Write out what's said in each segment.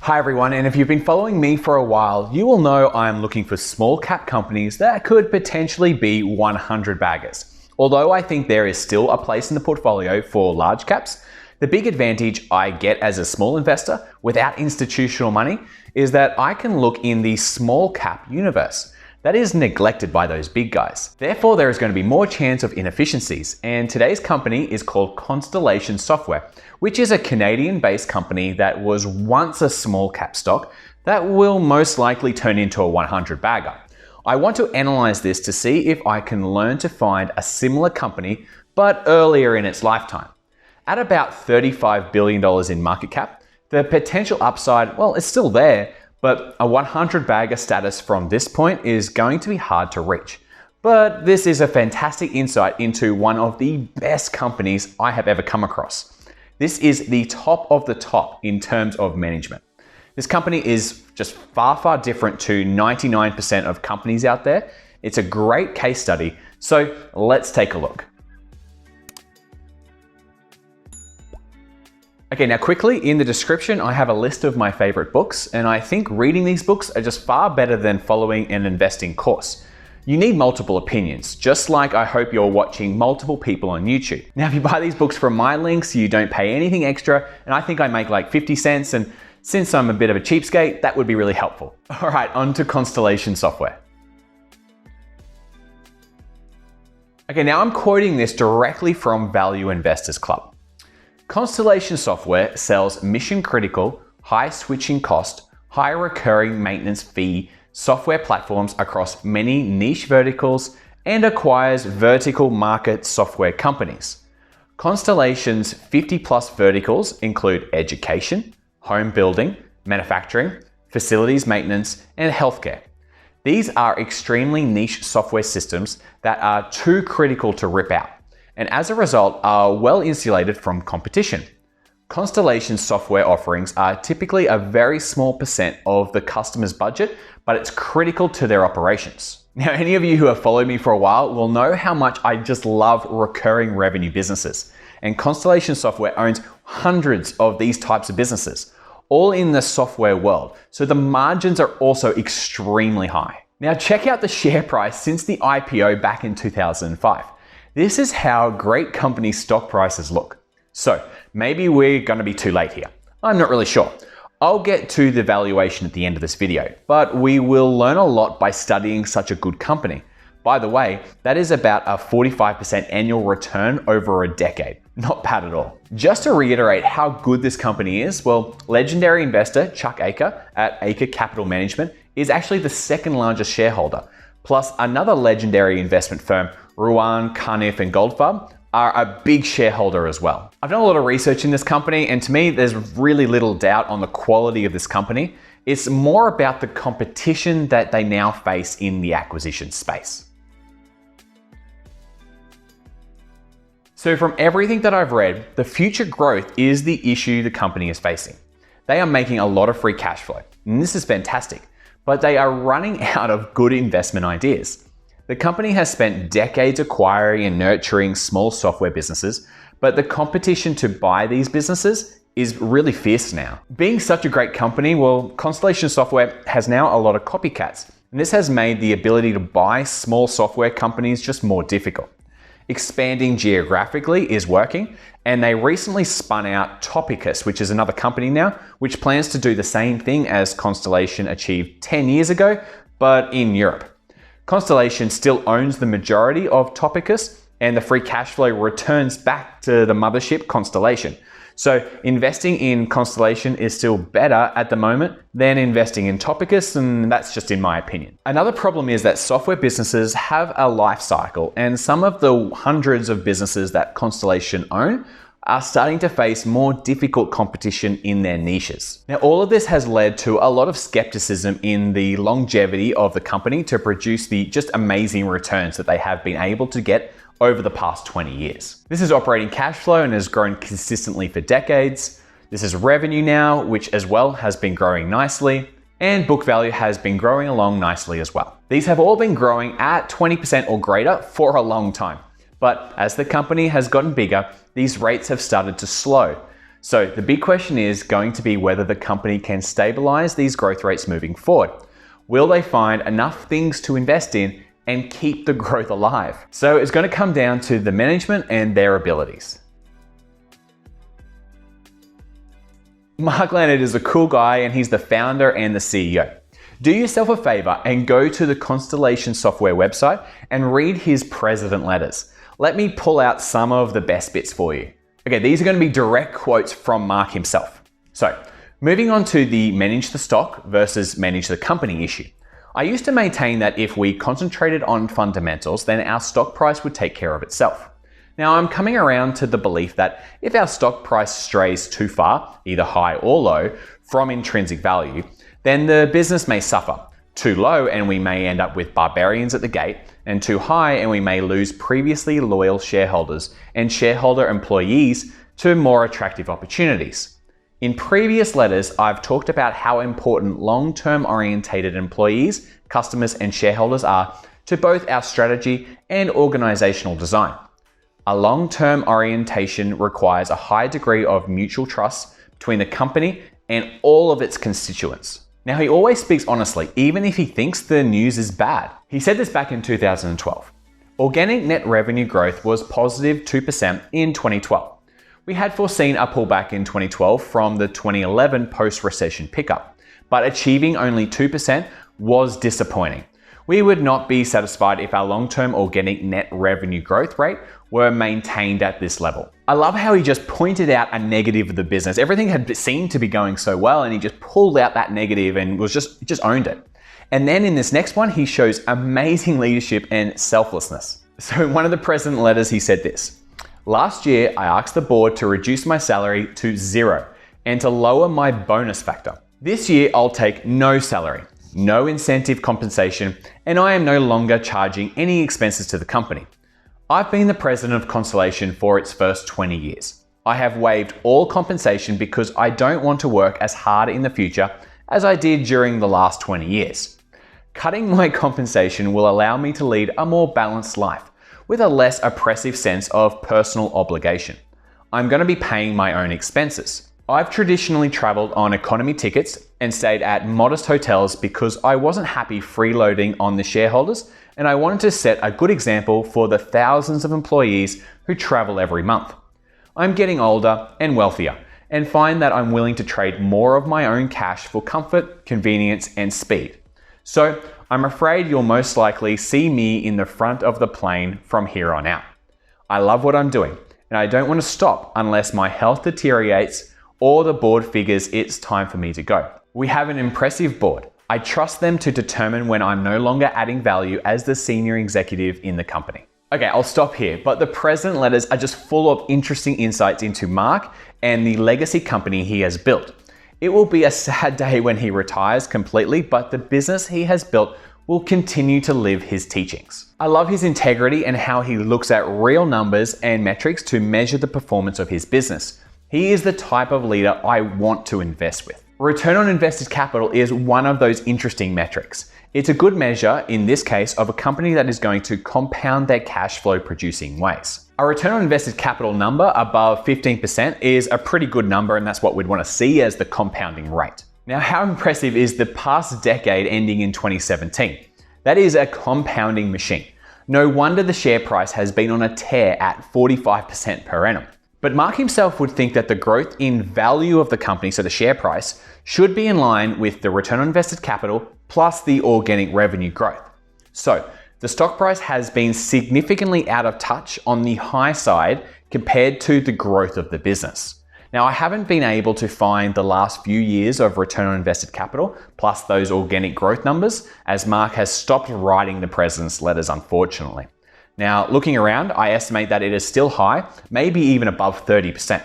Hi everyone, and if you've been following me for a while, you will know I'm looking for small cap companies that could potentially be 100 baggers. Although I think there is still a place in the portfolio for large caps, the big advantage I get as a small investor without institutional money is that I can look in the small cap universe that is neglected by those big guys. Therefore, there is going to be more chance of inefficiencies, and today's company is called Constellation Software, which is a Canadian-based company that was once a small cap stock that will most likely turn into a 100 bagger. I want to analyze this to see if I can learn to find a similar company, but earlier in its lifetime. At about $35 billion in market cap, the potential upside, well, it's still there, but a 100 bagger status from this point is going to be hard to reach. But this is a fantastic insight into one of the best companies I have ever come across. This is the top of the top in terms of management. This company is just far different to 99% of companies out there. It's a great case study, so let's take a look. Okay, now quickly, in the description, I have a list of my favorite books, and I think reading these books are just far better than following an investing course. You need multiple opinions, just like I hope you're watching multiple people on YouTube. Now, if you buy these books from my links, you don't pay anything extra, and I think I make like 50 cents, and since I'm a bit of a cheapskate, that would be really helpful. All right, on to Constellation Software. Okay, now I'm quoting this directly from Value Investors Club. Constellation Software sells mission-critical, high switching cost, high recurring maintenance fee software platforms across many niche verticals and acquires vertical market software companies. Constellation's 50+ verticals include education, home building, manufacturing, facilities maintenance, and healthcare. These are extremely niche software systems that are too critical to rip out, and as a result are well insulated from competition. Constellation software offerings are typically a very small percent of the customer's budget, but it's critical to their operations. Now, any of you who have followed me for a while will know how much I just love recurring revenue businesses. And Constellation Software owns hundreds of these types of businesses, all in the software world. So the margins are also extremely high. Now, check out the share price since the IPO back in 2005. This is how great company stock prices look. So maybe we're going to be too late here. I'm not really sure. I'll get to the valuation at the end of this video, but we will learn a lot by studying such a good company. By the way, that is about a 45% annual return over a decade. Not bad at all. Just to reiterate how good this company is, well, legendary investor Chuck Yeager at Yeager Capital Management is actually the second largest shareholder. Plus another legendary investment firm, Ruan, Carniff, and Goldfarb, are a big shareholder as well. I've done a lot of research in this company, and to me, there's really little doubt on the quality of this company. It's more about the competition that they now face in the acquisition space. So from everything that I've read, the future growth is the issue the company is facing. They are making a lot of free cash flow, and this is fantastic, but they are running out of good investment ideas. The company has spent decades acquiring and nurturing small software businesses, but the competition to buy these businesses is really fierce now. Being such a great company, well, Constellation Software has now a lot of copycats, and this has made the ability to buy small software companies just more difficult. Expanding geographically is working, and they recently spun out Topicus, which is another company now, which plans to do the same thing as Constellation achieved 10 years ago, but in Europe. Constellation still owns the majority of Topicus, and the free cash flow returns back to the mothership Constellation. So investing in Constellation is still better at the moment than investing in Topicus, and that's just in my opinion. Another problem is that software businesses have a life cycle, and some of the hundreds of businesses that Constellation own are starting to face more difficult competition in their niches. Now, all of this has led to a lot of skepticism in the longevity of the company to produce the just amazing returns that they have been able to get over the past 20 years. This is operating cash flow and has grown consistently for decades. This is revenue now, which as well has been growing nicely, and book value has been growing along nicely as well. These have all been growing at 20% or greater for a long time. But as the company has gotten bigger, these rates have started to slow. So the big question is going to be whether the company can stabilize these growth rates moving forward. Will they find enough things to invest in and keep the growth alive? So it's going to come down to the management and their abilities. Mark Leonard is a cool guy and he's the founder and the CEO. Do yourself a favor and go to the Constellation Software website and read his president letters. Let me pull out some of the best bits for you. Okay, these are going to be direct quotes from Mark himself. So, moving on to the manage the stock versus manage the company issue. I used to maintain that if we concentrated on fundamentals, then our stock price would take care of itself. Now, I'm coming around to the belief that if our stock price strays too far, either high or low, from intrinsic value, then the business may suffer. Too low and we may end up with barbarians at the gate, and too high and we may lose previously loyal shareholders and shareholder employees to more attractive opportunities. In previous letters, I've talked about how important long-term orientated employees, customers and shareholders are to both our strategy and organizational design. A long-term orientation requires a high degree of mutual trust between the company and all of its constituents. Now, he always speaks honestly, even if he thinks the news is bad. He said this back in 2012. Organic net revenue growth was positive 2% in 2012. We had foreseen a pullback in 2012 from the 2011 post-recession pickup, but achieving only 2% was disappointing. We would not be satisfied if our long-term organic net revenue growth rate were maintained at this level. I love how he just pointed out a negative of the business. Everything had seemed to be going so well and he just pulled out that negative and just owned it. And then in this next one, he shows amazing leadership and selflessness. So in one of the president letters, he said this: "Last year, I asked the board to reduce my salary to 0 and to lower my bonus factor. This year, I'll take no salary, no incentive compensation, and I am no longer charging any expenses to the company. I've been the president of Constellation for its first 20 years. I have waived all compensation because I don't want to work as hard in the future as I did during the last 20 years. Cutting my compensation will allow me to lead a more balanced life with a less oppressive sense of personal obligation. I'm going to be paying my own expenses. I've traditionally traveled on economy tickets and stayed at modest hotels because I wasn't happy freeloading on the shareholders, and I wanted to set a good example for the thousands of employees who travel every month. I'm getting older and wealthier and find that I'm willing to trade more of my own cash for comfort, convenience, and speed. So I'm afraid you'll most likely see me in the front of the plane from here on out. I love what I'm doing, and I don't want to stop unless my health deteriorates or the board figures it's time for me to go. We have an impressive board. I trust them to determine when I'm no longer adding value as the senior executive in the company." Okay, I'll stop here, but the president letters are just full of interesting insights into Mark and the legacy company he has built. It will be a sad day when he retires completely, but the business he has built will continue to live his teachings. I love his integrity and how he looks at real numbers and metrics to measure the performance of his business. He is the type of leader I want to invest with. Return on invested capital is one of those interesting metrics. It's a good measure, in this case, of a company that is going to compound their cash flow producing ways. A return on invested capital number above 15% is a pretty good number, and that's what we'd want to see as the compounding rate. Now, how impressive is the past decade ending in 2017? That is a compounding machine. No wonder the share price has been on a tear at 45% per annum. But Mark himself would think that the growth in value of the company, so the share price, should be in line with the return on invested capital plus the organic revenue growth. So the stock price has been significantly out of touch on the high side compared to the growth of the business. Now, I haven't been able to find the last few years of return on invested capital plus those organic growth numbers, as Mark has stopped writing the president's letters, unfortunately. Now, looking around, I estimate that it is still high, maybe even above 30%.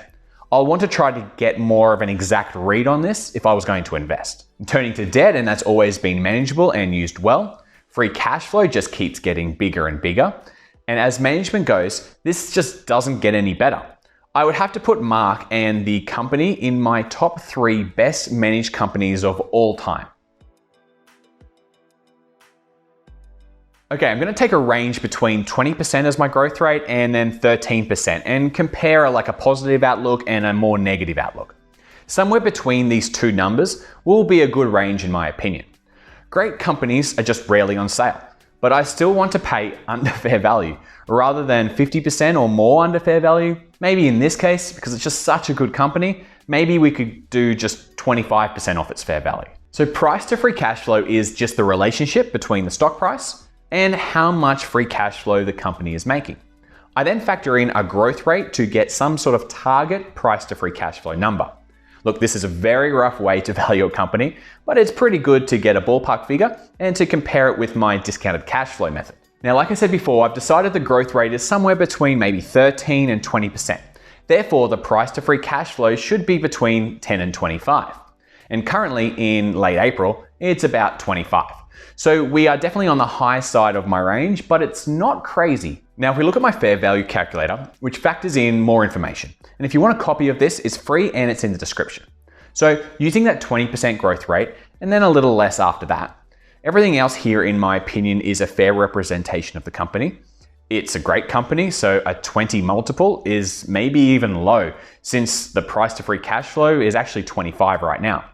I'll want to try to get more of an exact read on this if I was going to invest. Turning to debt, and that's always been manageable and used well. Free cash flow just keeps getting bigger and bigger. And as management goes, this just doesn't get any better. I would have to put Mark and the company in my top 3 best managed companies of all time. Okay, I'm going to take a range between 20% as my growth rate and then 13% and compare like a positive outlook and a more negative outlook. Somewhere between these two numbers will be a good range in my opinion. Great companies are just rarely on sale, but I still want to pay under fair value rather than 50% or more under fair value. Maybe in this case, because it's just such a good company, maybe we could do just 25% off its fair value. So price to free cash flow is just the relationship between the stock price and how much free cash flow the company is making. I then factor in a growth rate to get some sort of target price to free cash flow number. Look, this is a very rough way to value a company, but it's pretty good to get a ballpark figure and to compare it with my discounted cash flow method. Now, like I said before, I've decided the growth rate is somewhere between maybe 13 and 20%. Therefore, the price to free cash flow should be between 10 and 25. And currently in late April, it's about 25. So we are definitely on the high side of my range, but it's not crazy. Now, if we look at my fair value calculator, which factors in more information, and if you want a copy of this, it's free and it's in the description. So using that 20% growth rate and then a little less after that, everything else here, in my opinion, is a fair representation of the company. It's a great company, so a 20 multiple is maybe even low since the price to free cash flow is actually 25 right now.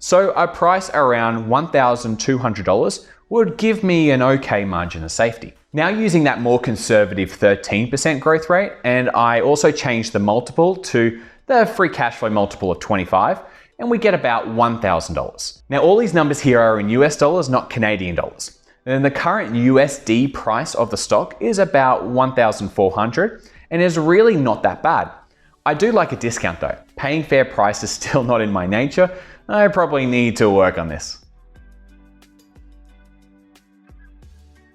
So a price around $1,200 would give me an okay margin of safety. Now using that more conservative 13% growth rate, and I also changed the multiple to the free cash flow multiple of 25, and we get about $1,000. Now all these numbers here are in US dollars, not Canadian dollars. And the current USD price of the stock is about 1,400 and is really not that bad. I do like a discount though. Paying fair price is still not in my nature. I probably need to work on this.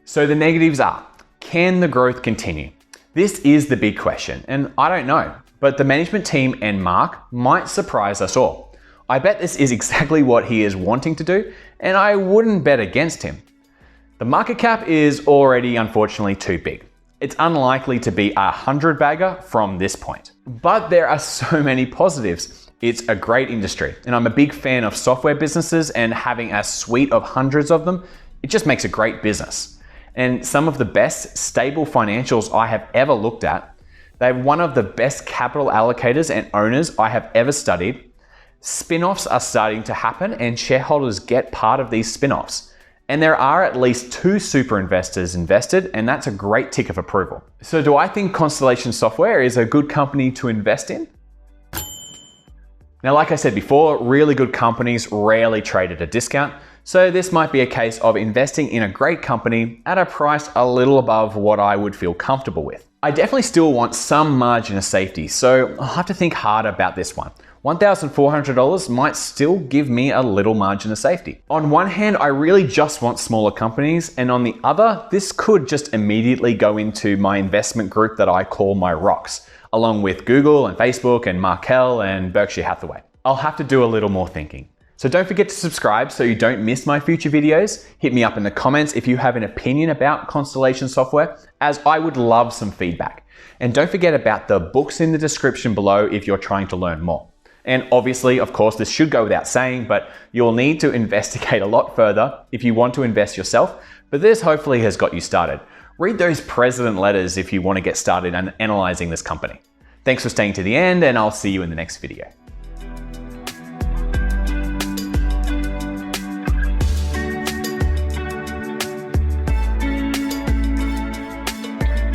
So the negatives are, can the growth continue? This is the big question, and I don't know, but the management team and Mark might surprise us all. I bet this is exactly what he is wanting to do, and I wouldn't bet against him. The market cap is already unfortunately too big. It's unlikely to be a 100-bagger from this point. But there are so many positives. It's a great industry, and I'm a big fan of software businesses, and having a suite of hundreds of them, it just makes a great business. And some of the best stable financials I have ever looked at. They have one of the best capital allocators and owners I have ever studied. Spin-offs are starting to happen and shareholders get part of these spin-offs. And there are at least 2 super investors invested, and that's a great tick of approval. So do I think Constellation Software is a good company to invest in? Now, like I said before, really good companies rarely trade at a discount. So this might be a case of investing in a great company at a price a little above what I would feel comfortable with. I definitely still want some margin of safety, so I'll have to think hard about this one. $1,400 might still give me a little margin of safety. On one hand, I really just want smaller companies, and on the other, this could just immediately go into my investment group that I call my rocks, along with Google and Facebook and Markel and Berkshire Hathaway. I'll have to do a little more thinking. So don't forget to subscribe so you don't miss my future videos. Hit me up in the comments if you have an opinion about Constellation Software, as I would love some feedback. And don't forget about the books in the description below if you're trying to learn more. And obviously, of course, this should go without saying, but you'll need to investigate a lot further if you want to invest yourself, but this hopefully has got you started. Read those president letters if you want to get started on analyzing this company. Thanks for staying to the end, and I'll see you in the next video.